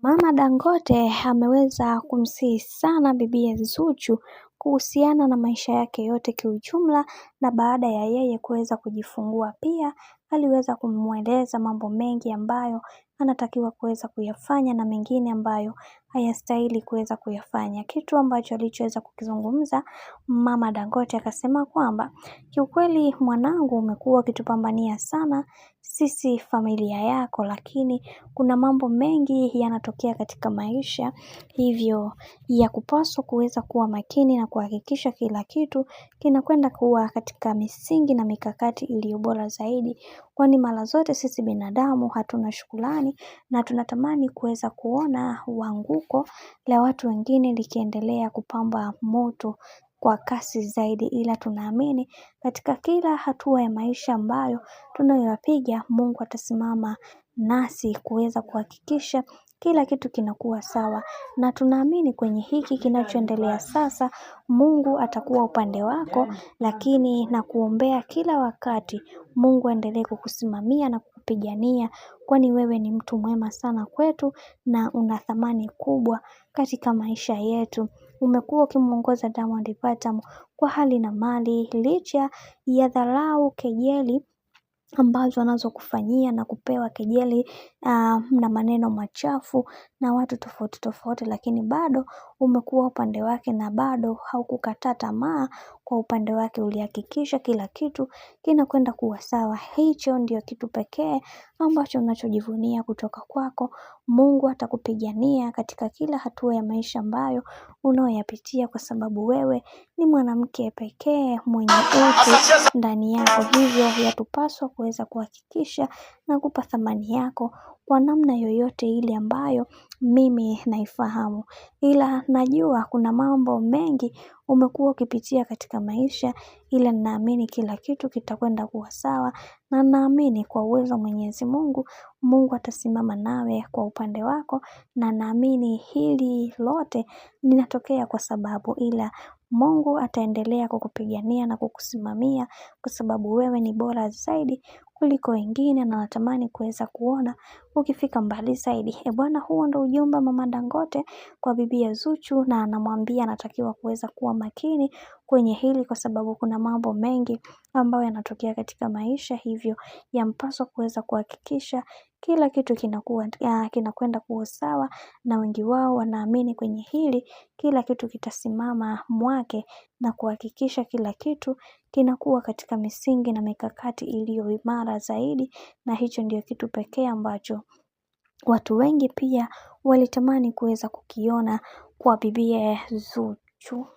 Mama Dangote ameweza kumsihi sana bibiye Zuchu kuhusiana na maisha yake yote kiujumla, na baada ya yeye kuweza kujifungua pia aliweza kumweleza mambo mengi ambayo anatakiwa kuweza kuyafanya na mengine ambayo hayastahili kuweza kuyafanya. Kitu ambacho alichoweza kukizungumza Mama Dangote akasema kwamba kiukweli, mwanangu, umekuwa ukitupambania sana sisi familia yako, lakini kuna mambo mengi yanatokea katika maisha, hivyo ya kupaswa kuweza kuwa makini na kuhakikisha kila kitu kinakwenda kuwa katika misingi na mikakati iliyo bora zaidi, kwani mara zote sisi binadamu hatuna shukrani na tunatamani kuweza kuona uanguko la watu wengine likiendelea kupamba moto kwa kasi zaidi, ila tunaamini katika kila hatua ya maisha ambayo tunayoyapiga, Mungu atasimama nasi kuweza kuhakikisha kila kitu kinakuwa sawa, na tunaamini kwenye hiki kinachoendelea sasa Mungu atakuwa upande wako, lakini na kuombea kila wakati Mungu aendelee kukusimamia na kukupigania, kwani wewe ni mtu mwema sana kwetu na una thamani kubwa katika maisha yetu. Umekuwa ukimuongoza Diamond Platnumz kwa hali na mali, licha ya dharau, kejeli ambazo anazokufanyia na kupewa kejeli na maneno machafu na watu tofauti tofauti, lakini bado umekuwa upande wake na bado haukukata tamaa. Kwa upande wake ulihakikisha kila kitu kinakwenda kuwa sawa. Hicho ndio kitu pekee ambacho unachojivunia kutoka kwako. Mungu atakupigania katika kila hatua ya maisha ambayo unayoyapitia, kwa sababu wewe ni mwanamke pekee mwenye utu ndani yako, hivyo yatupaswa kuweza kuhakikisha na kupa thamani yako kwa namna yoyote ile ambayo mimi naifahamu. Ila najua kuna mambo mengi umekuwa ukipitia katika maisha, ila naamini kila kitu kitakwenda kuwa sawa, na naamini kwa uwezo wa Mwenyezi Mungu, Mungu atasimama nawe kwa upande wako, na naamini hili lote linatokea kwa sababu, ila Mungu ataendelea kukupigania na kukusimamia, kwa sababu wewe ni bora zaidi kuliko wengine, na natamani kuweza kuona ukifika mbali zaidi. Bwana, huo ndo ujumbe Mama Dangote kwa bibiye Zuchu, na anamwambia anatakiwa kuweza kuwa makini kwenye hili, kwa sababu kuna mambo mengi ambayo yanatokea katika maisha, hivyo yampaswa kuweza kuhakikisha kila kitu kinakwenda kuwa sawa, na wengi wao wanaamini kwenye hili kila kitu kitasimama mwake, na kuhakikisha kila kitu kinakuwa katika misingi na mikakati iliyo imara zaidi, na hicho ndio kitu pekee ambacho watu wengi pia walitamani kuweza kukiona kwa bibiye Zuchu.